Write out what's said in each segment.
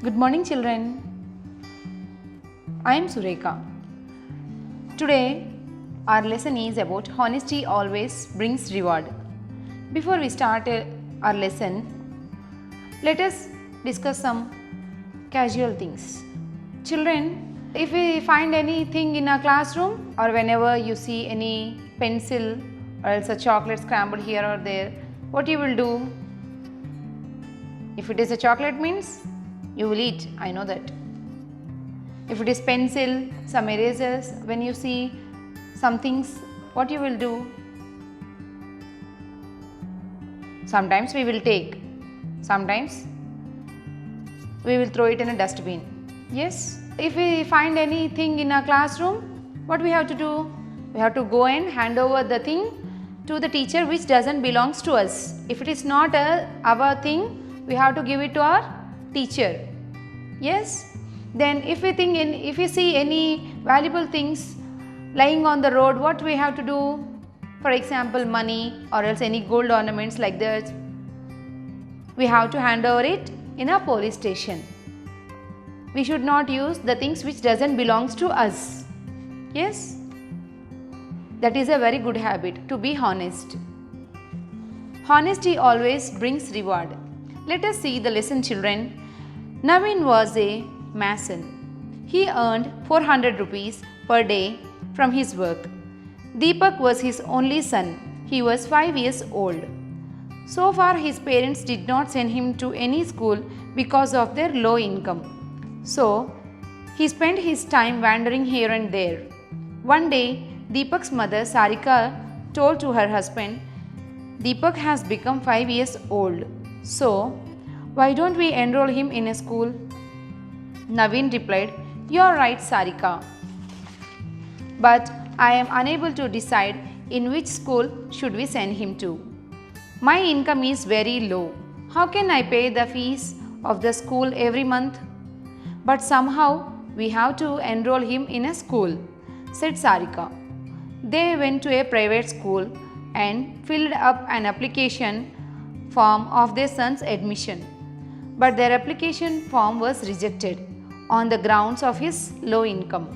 Good morning, children. I am Sureka. Today, our lesson is about honesty always brings reward. Before we start our lesson, let us discuss some casual things. Children, if we find anything in a classroom or whenever you see any pencil or else a chocolate scrambled here or there, what you will do? If it is a chocolate means you will eat, I know that. If it is pencil, some erasers, when you see some things, what you will do? Sometimes we will take, sometimes we will throw it in a dustbin. Yes, if we find anything in a classroom, what we have to do? We have to go and hand over the thing to the teacher which doesn't belongs to us. If it is not our thing, we have to give it to our teacher. Yes, then if we see any valuable things lying on the road, what we have to do? For example, money or else any gold ornaments like that, we have to hand over it in a police station. We should not use the things which doesn't belongs to us. Yes, that is a very good habit, to be honest. Honesty always brings reward. Let us see the lesson, children. Naveen was a mason. He earned 400 rupees per day from his work. Deepak was his only son. He was 5 years old. So far, his parents did not send him to any school because of their low income. So, he spent his time wandering here and there. One day, Deepak's mother Sarika told to her husband, Deepak has become 5 years old. So, why don't we enroll him in a school? Naveen replied, You are right, Sarika. But I am unable to decide in which school should we send him to. My income is very low. How can I pay the fees of the school every month? But somehow we have to enroll him in a school, said Sarika. They went to a private school and filled up an application form of their son's admission. But their application form was rejected on the grounds of his low income.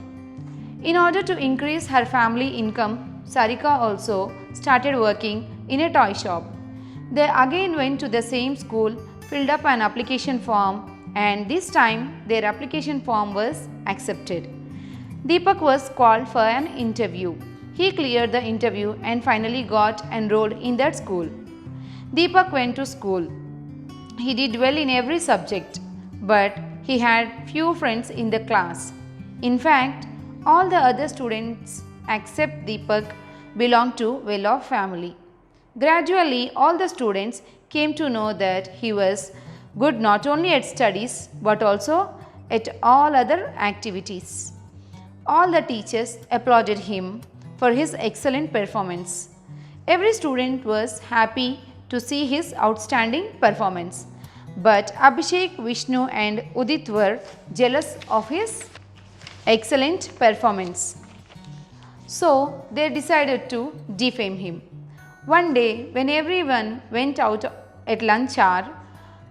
In order to increase her family income, Sarika also started working in a toy shop. They again went to the same school, filled up an application form, and this time their application form was accepted. Deepak was called for an interview. He cleared the interview and finally got enrolled in that school. Deepak went to school. He did well in every subject, but he had few friends in the class. In fact, all the other students except Deepak belonged to well-off family. Gradually, all the students came to know that he was good not only at studies but also at all other activities. All the teachers applauded him for his excellent performance. Every student was happy to see his outstanding performance. But Abhishek, Vishnu and Udit were jealous of his excellent performance. So they decided to defame him. One day when everyone went out at lunch hour,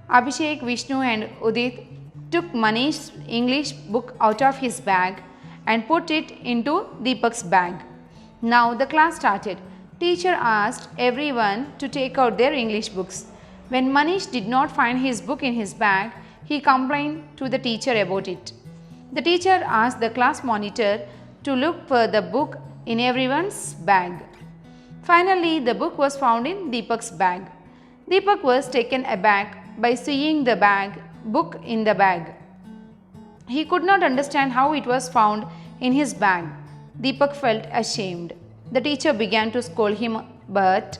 Abhishek, Vishnu and Udit took Manish's English book out of his bag and put it into Deepak's bag. Now the class started. Teacher asked everyone to take out their English books. When Manish did not find his book in his bag, he complained to the teacher about it. The teacher asked the class monitor to look for the book in everyone's bag. Finally, the book was found in Deepak's bag. Deepak was taken aback by seeing the book in the bag. He could not understand how it was found in his bag. Deepak felt ashamed. The teacher began to scold him, but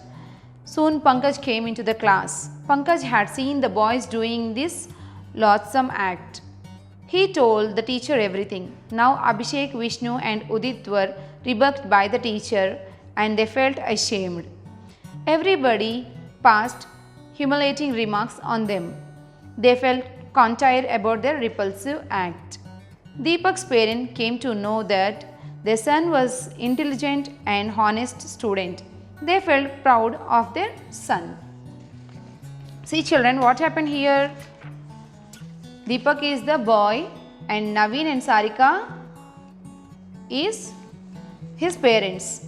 soon Pankaj came into the class. Pankaj had seen the boys doing this loathsome act. He told the teacher everything. Now Abhishek, Vishnu and Udit were rebuked by the teacher and they felt ashamed. Everybody passed humiliating remarks on them. They felt contrite about their repulsive act. Deepak's parents came to know that their son was intelligent and honest student. They felt proud of their son. See children, what happened here? Deepak is the boy and Naveen and Sarika is his parents.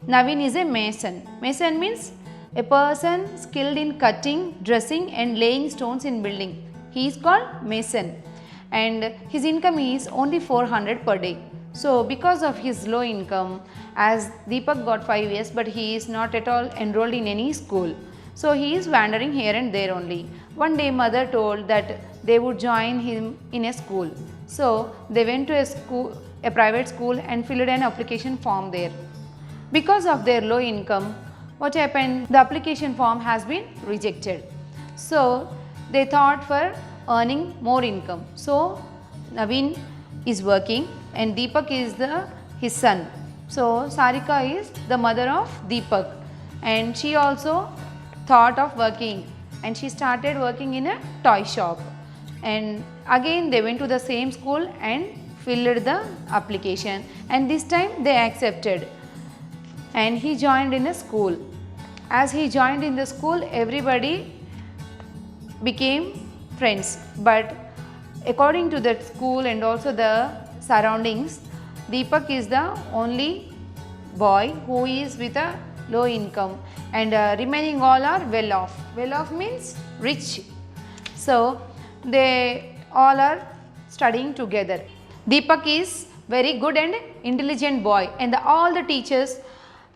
Naveen is a mason. Mason means a person skilled in cutting, dressing and laying stones in building. He is called mason and his income is only 400 per day. So because of his low income, as Deepak got 5 years but he is not at all enrolled in any school. So he is wandering here and there only. One day mother told that they would join him in a school. So they went to a private school and filled an application form there. Because of their low income, what happened? The application form has been rejected. So they thought for earning more income. So Naveen is working and Deepak is his son. So Sarika is the mother of Deepak and she also thought of working and she started working in a toy shop. And again they went to the same school and filled the application and this time they accepted and he joined in a school. As he joined in the school, everybody became friends, but according to that school and also the surroundings, Deepak is the only boy who is with a low income and remaining all are well off. Well off means rich. So they all are studying together. Deepak is very good and intelligent boy and all the teachers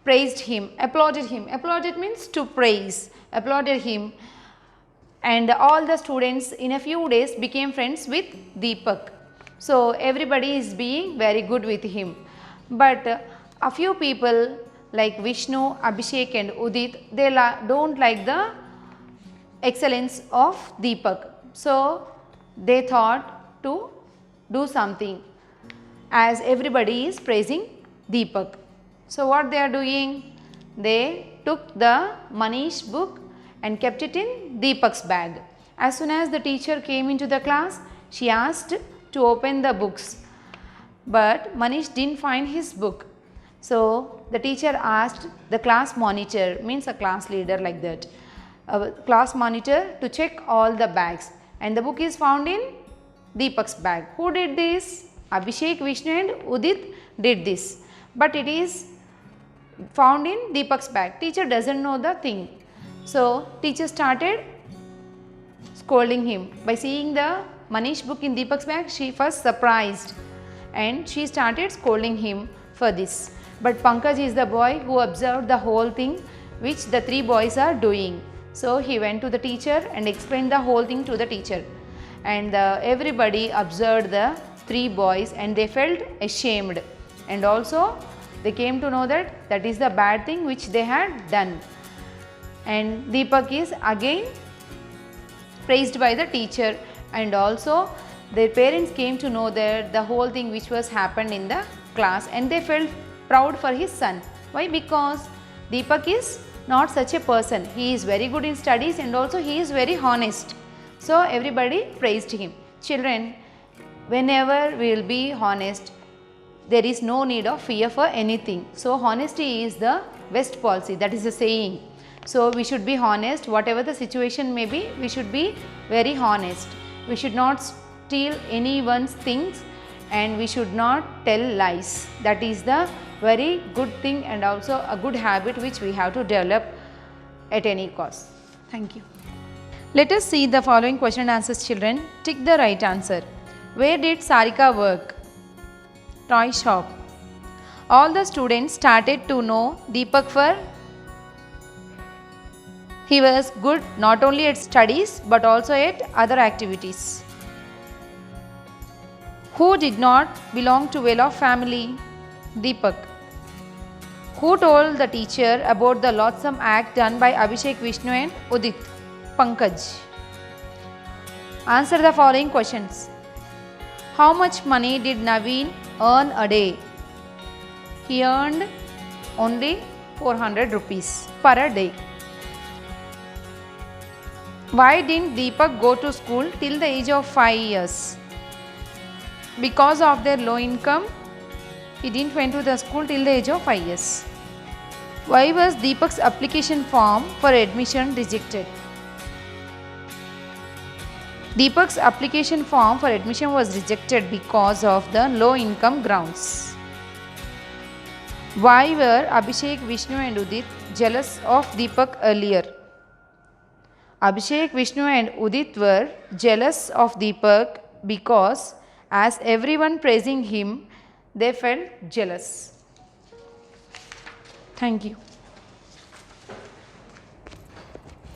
praised him, applauded him. Applauded means to praise, applauded him and all the students in a few days became friends with Deepak. So everybody is being very good with him. But a few people like Vishnu, Abhishek and Udit, they don't like the excellence of Deepak. So they thought to do something as everybody is praising Deepak. So what they are doing? They took the Manish book and kept it in Deepak's bag. As soon as the teacher came into the class, she asked to open the books. But Manish didn't find his book. So the teacher asked the class monitor, means a class leader like that, a class monitor to check all the bags and the book is found in Deepak's bag. Who did this? Abhishek, Vishnu and Udit did this. But it is found in Deepak's bag. Teacher doesn't know the thing. So teacher started scolding him. By seeing the Manish book in Deepak's bag, she first surprised and she started scolding him for this. But Pankaj is the boy who observed the whole thing which the three boys are doing. So he went to the teacher and explained the whole thing to the teacher. And everybody observed the three boys and they felt ashamed. And also they came to know that that is the bad thing which they had done. And Deepak is again praised by the teacher and also their parents came to know that the whole thing which was happened in the class and they felt proud for his son. Why? Because Deepak is not such a person. He is very good in studies and also he is very honest. So everybody praised him. Children, whenever we will be honest, there is no need of fear for anything. So honesty is the best policy, that is the saying. So we should be honest, whatever the situation may be, we should be very honest. We should not steal anyone's things and we should not tell lies. That is the very good thing and also a good habit which we have to develop at any cost. Thank you. Let us see the following question and answers, children. Tick the right answer. Where did Sarika work? Toy shop. All the students started to know Deepak for he was good not only at studies but also at other activities. Who did not belong to well-off family? Deepak. Who told the teacher about the loathsome act done by Abhishek, Vishnu and Udit? Pankaj. Answer the following questions. How much money did Naveen earn a day? He earned only 400 rupees per day. Why didn't Deepak go to school till the age of 5 years? Because of their low income, he didn't went to the school till the age of 5 years. Why was Deepak's application form for admission rejected? Deepak's application form for admission was rejected because of the low income grounds. Why were Abhishek, Vishnu and Udit jealous of Deepak earlier? Abhishek, Vishnu and Udit were jealous of Deepak because as everyone praising him, they felt jealous. Thank you.